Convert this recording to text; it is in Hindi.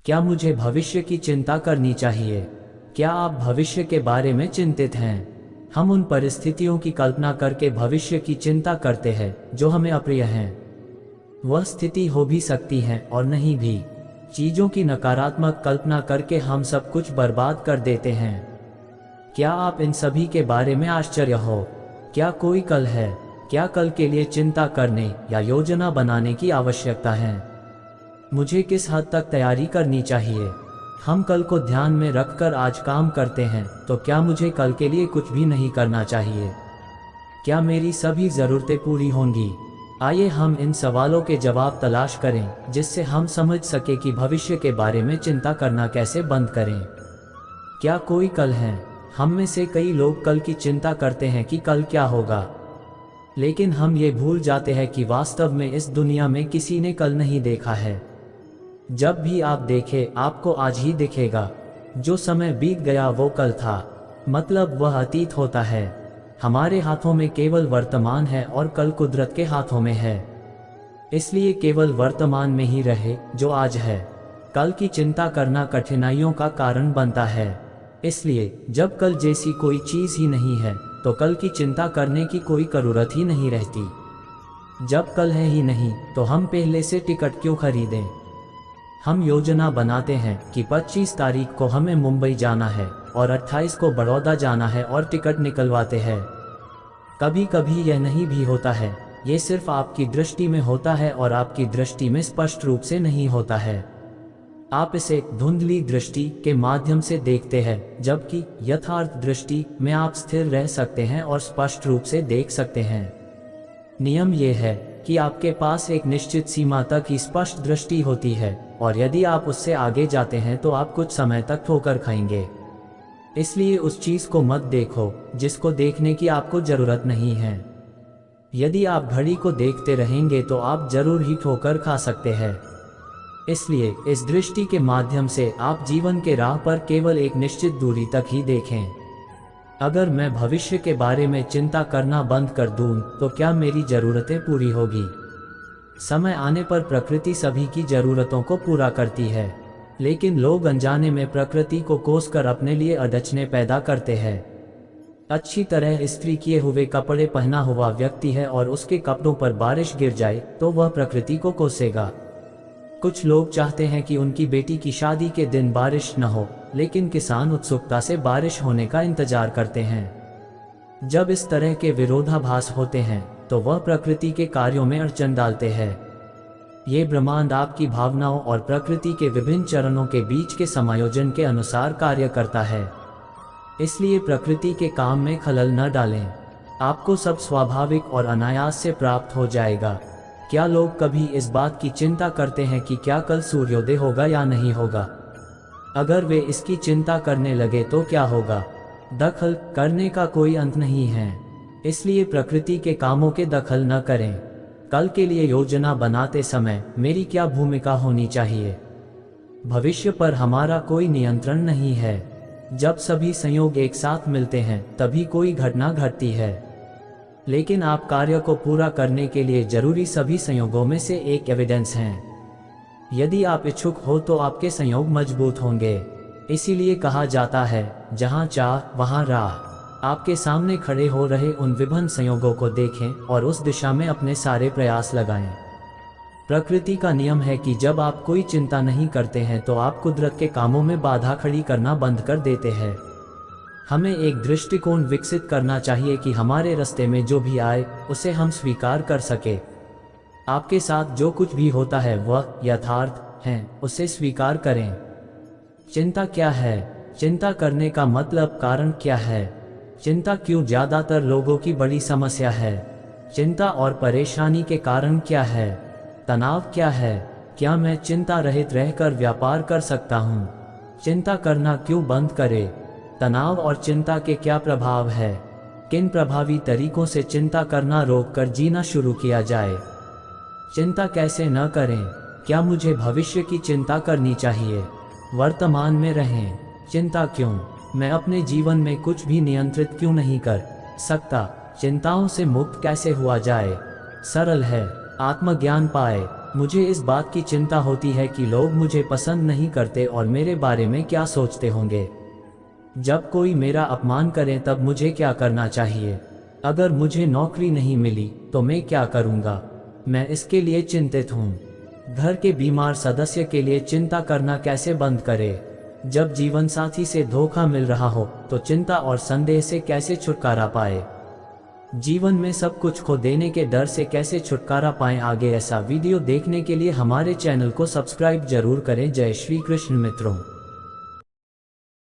क्या मुझे भविष्य की चिंता करनी चाहिए? क्या आप भविष्य के बारे में चिंतित हैं? हम उन परिस्थितियों की कल्पना करके भविष्य की चिंता करते हैं जो हमें अप्रिय हैं। वह स्थिति हो भी सकती है और नहीं भी। चीज़ों की नकारात्मक कल्पना करके हम सब कुछ बर्बाद कर देते हैं। क्या आप इन सभी के बारे में आश्चर्य हो? क्या कोई कल है? क्या कल के लिए चिंता करने या योजना बनाने की आवश्यकता है? मुझे किस हद तक तैयारी करनी चाहिए? हम कल को ध्यान में रखकर आज काम करते हैं, तो क्या मुझे कल के लिए कुछ भी नहीं करना चाहिए? क्या मेरी सभी ज़रूरतें पूरी होंगी? आइए हम इन सवालों के जवाब तलाश करें, जिससे हम समझ सके कि भविष्य के बारे में चिंता करना कैसे बंद करें। क्या कोई कल है? हम में से कई लोग कल की चिंता करते हैं कि कल क्या होगा, लेकिन हम ये भूल जाते हैं कि वास्तव में इस दुनिया में किसी ने कल नहीं देखा है। जब भी आप देखें, आपको आज ही दिखेगा। जो समय बीत गया वो कल था, मतलब वह अतीत होता है। हमारे हाथों में केवल वर्तमान है और कल कुदरत के हाथों में है। इसलिए केवल वर्तमान में ही रहे जो आज है। कल की चिंता करना कठिनाइयों का कारण बनता है। इसलिए जब कल जैसी कोई चीज़ ही नहीं है, तो कल की चिंता करने की कोई ज़रूरत ही नहीं रहती। जब कल है ही नहीं, तो हम पहले से टिकट क्यों खरीदें? हम योजना बनाते हैं कि 25 तारीख को हमें मुंबई जाना है और 28 को बड़ौदा जाना है और टिकट निकलवाते हैं। कभी कभी यह नहीं भी होता है, ये सिर्फ आपकी दृष्टि में होता है और आपकी दृष्टि में स्पष्ट रूप से नहीं होता है। आप इसे धुंधली दृष्टि के माध्यम से देखते हैं, जबकि यथार्थ दृष्टि में आप स्थिर रह सकते हैं और स्पष्ट रूप से देख सकते हैं। नियम यह है कि आपके पास एक निश्चित सीमा तक ही स्पष्ट दृष्टि होती है, और यदि आप उससे आगे जाते हैं तो आप कुछ समय तक ठोकर खाएंगे। इसलिए उस चीज़ को मत देखो जिसको देखने की आपको ज़रूरत नहीं है। यदि आप घड़ी को देखते रहेंगे तो आप जरूर ही ठोकर खा सकते हैं। इसलिए इस दृष्टि के माध्यम से आप जीवन के राह पर केवल एक निश्चित दूरी तक ही देखें। अगर मैं भविष्य के बारे में चिंता करना बंद कर दूं, तो क्या मेरी ज़रूरतें पूरी होगी? समय आने पर प्रकृति सभी की ज़रूरतों को पूरा करती है, लेकिन लोग अनजाने में प्रकृति को कोसकर अपने लिए अड़चने पैदा करते हैं। अच्छी तरह इस्त्री किए हुए कपड़े पहना हुआ व्यक्ति है और उसके कपड़ों पर बारिश गिर जाए तो वह प्रकृति को कोसेगा। कुछ लोग चाहते हैं कि उनकी बेटी की शादी के दिन बारिश न हो, लेकिन किसान उत्सुकता से बारिश होने का इंतजार करते हैं। जब इस तरह के विरोधाभास होते हैं तो वह प्रकृति के कार्यों में अड़चन डालते हैं। ये ब्रह्मांड आपकी भावनाओं और प्रकृति के विभिन्न चरणों के बीच के समायोजन के अनुसार कार्य करता है। इसलिए प्रकृति के काम में खलल न डालें। आपको सब स्वाभाविक और अनायास से प्राप्त हो जाएगा। क्या लोग कभी इस बात की चिंता करते हैं कि क्या कल सूर्योदय होगा या नहीं होगा? अगर वे इसकी चिंता करने लगे तो क्या होगा? दखल करने का कोई अंत नहीं है। इसलिए प्रकृति के कामों के दखल न करें। कल के लिए योजना बनाते समय मेरी क्या भूमिका होनी चाहिए? भविष्य पर हमारा कोई नियंत्रण नहीं है। जब सभी संयोग एक साथ मिलते हैं तभी कोई घटना घटती है, लेकिन आप कार्य को पूरा करने के लिए जरूरी सभी संयोगों में से एक एविडेंस हैं। यदि आप इच्छुक हो तो आपके संयोग मजबूत होंगे। इसीलिए कहा जाता है, जहां चाह वहां राह। आपके सामने खड़े हो रहे उन विभिन्न संयोगों को देखें और उस दिशा में अपने सारे प्रयास लगाएं। प्रकृति का नियम है कि जब आप कोई चिंता नहीं करते हैं तो आप कुदरत के कामों में बाधा खड़ी करना बंद कर देते हैं। हमें एक दृष्टिकोण विकसित करना चाहिए कि हमारे रास्ते में जो भी आए उसे हम स्वीकार कर सके। आपके साथ जो कुछ भी होता है वह यथार्थ है, उसे स्वीकार करें। चिंता क्या है? चिंता करने का मतलब कारण क्या है? चिंता क्यों ज़्यादातर लोगों की बड़ी समस्या है? चिंता और परेशानी के कारण क्या है? तनाव क्या है? क्या मैं चिंता रहित रहकर व्यापार कर सकता हूँ? चिंता करना क्यों बंद करें? तनाव और चिंता के क्या प्रभाव है? किन प्रभावी तरीकों से चिंता करना रोककर जीना शुरू किया जाए? चिंता कैसे न करें? क्या मुझे भविष्य की चिंता करनी चाहिए? वर्तमान में रहें। चिंता क्यों? मैं अपने जीवन में कुछ भी नियंत्रित क्यों नहीं कर सकता? चिंताओं से मुक्त कैसे हुआ जाए? सरल है, आत्मज्ञान पाए। मुझे इस बात की चिंता होती है कि लोग मुझे पसंद नहीं करते और मेरे बारे में क्या सोचते होंगे। जब कोई मेरा अपमान करे तब मुझे क्या करना चाहिए? अगर मुझे नौकरी नहीं मिली तो मैं क्या करूँगा? मैं इसके लिए चिंतित हूँ। घर के बीमार सदस्य के लिए चिंता करना कैसे बंद करें? जब जीवन साथी से धोखा मिल रहा हो तो चिंता और संदेह से कैसे छुटकारा पाए? जीवन में सब कुछ खो देने के डर से कैसे छुटकारा पाएं? आगे ऐसा वीडियो देखने के लिए हमारे चैनल को सब्सक्राइब जरूर करें। जय श्री कृष्ण मित्रों।